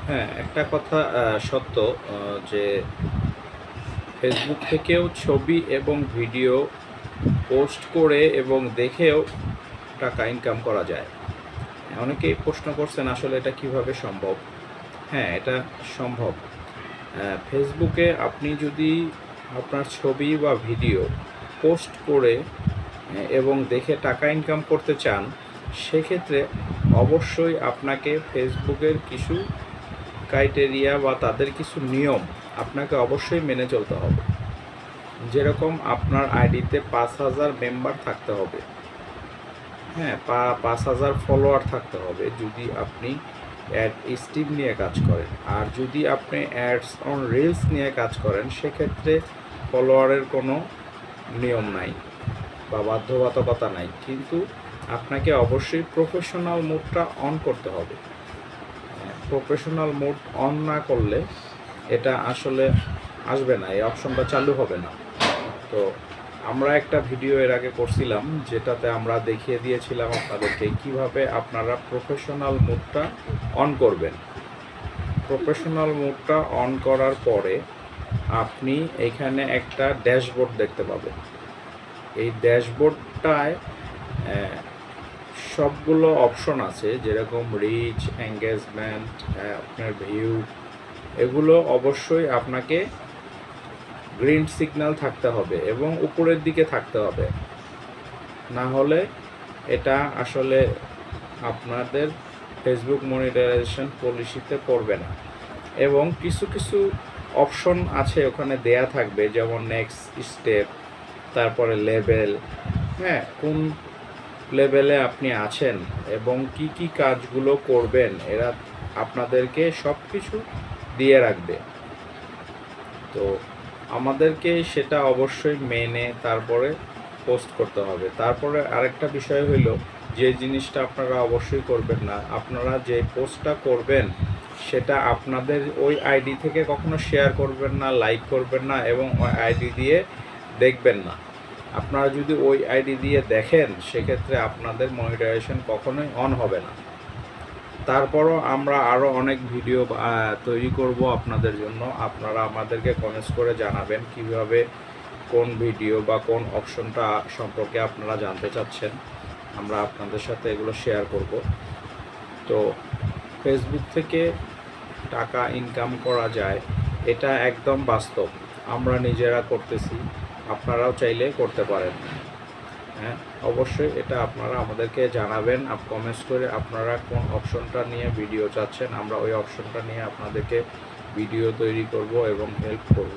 হ্যাঁ, একটা কথা সত্য, যে ফেসবুক থেকেও ছবি এবং ভিডিও পোস্ট করে এবং দেখেও টাকা ইনকাম করা যায়। অনেকেই প্রশ্ন করছেন আসলে এটা কিভাবে সম্ভব। হ্যাঁ, এটা সম্ভব। ফেসবুকে আপনি যদি আপনার ছবি বা ভিডিও পোস্ট করে এবং দেখে টাকা ইনকাম করতে চান, সেক্ষেত্রে অবশ্যই আপনাকে ফেসবুকের কিছু ক্রাইটেরিয়া বা তাদের কিছু নিয়ম আপনাকে অবশ্যই মেনে চলতে হবে। যেরকম আপনার আইডিতে 5,000 মেম্বার থাকতে হবে। হ্যাঁ, 5,000 ফলোয়ার থাকতে হবে যদি আপনি অ্যাড স্টিম নিয়ে কাজ করেন। আর যদি আপনি অ্যাডস অন রিলস নিয়ে কাজ করেন, সেক্ষেত্রে ফলোয়ারের কোনো নিয়ম নাই বা বাধ্যবাধকতা নাই, কিন্তু আপনাকে অবশ্যই প্রফেশনাল মোডটা অন করতে হবে। প্রফেশনাল মোড অন না করলে এটা আসলে আসবে না, এই অপশনটা চালু হবে না। তো আমরা একটা ভিডিও এর আগে করছিলাম, যেটাতে আমরা দেখিয়ে দিয়েছিলাম আপনাদেরকে কিভাবে আপনারা প্রফেশনাল মোডটা অন করবেন। প্রফেশনাল মোডটা অন করার পরে আপনি এখানে একটা ড্যাশবোর্ড দেখতে পাবেন। এই ড্যাশবোর্ডটায় সবগুলো অপশন আছে, যেরকম রিচ, এঙ্গেজমেন্ট, আপনার ভিউ, এগুলো অবশ্যই আপনাকে গ্রিন সিগন্যাল থাকতে হবে এবং উপরের দিকে থাকতে হবে, না হলে এটা আসলে আপনাদের ফেসবুক মনিটাইজেশন পলিসিতে পড়বে না। এবং কিছু কিছু অপশন আছে ওখানে দেয়া থাকবে, যেমন নেক্সট স্টেপ, তারপরে লেভেল, হ্যাঁ, কোন লেভেলে আপনি আছেন এবং কি কি কাজগুলো করবেন, এরা আপনাদেরকে সব কিছু দিয়ে রাখবে। তো আমাদেরকে সেটা অবশ্যই মেনে তারপরে পোস্ট করতে হবে। তারপরে আরেকটা বিষয় হইল, যে জিনিসটা আপনারা অবশ্যই করবেন না, আপনারা যে পোস্টটা করবেন সেটা আপনাদের ওই আইডি থেকে কখনো শেয়ার করবেন না, লাইক করবেন না এবং ওই আইডি দিয়ে দেখবেন না। আপনারা যদি ওই আইডি দিয়ে দেখেন, সেক্ষেত্রে আপনাদের মনিটাইজেশন কখনোই অন হবে না। তারপরও আমরা আরও অনেক ভিডিও তৈরি করব আপনাদের জন্য। আপনারা আমাদেরকে কমেন্টস করে জানাবেন কিভাবে, কোন ভিডিও বা কোন অপশনটা সম্পর্কে আপনারা জানতে চাচ্ছেন। আমরা আপনাদের সাথে এগুলো শেয়ার করব। তো ফেসবুক থেকে টাকা ইনকাম করা যায়, এটা একদম বাস্তব। আমরা নিজেরা করতেছি, আপনারাও চাইলে করতে পারেন। হ্যাঁ, অবশ্যই এটা আপনারা আমাদেরকে জানাবেন কমেন্টস করে, আপনারা কোন অপশনটা নিয়ে ভিডিও চাচ্ছেন। আমরা ওই অপশনটা নিয়ে আপনাদেরকে ভিডিও তৈরি করব এবং হেল্প করব।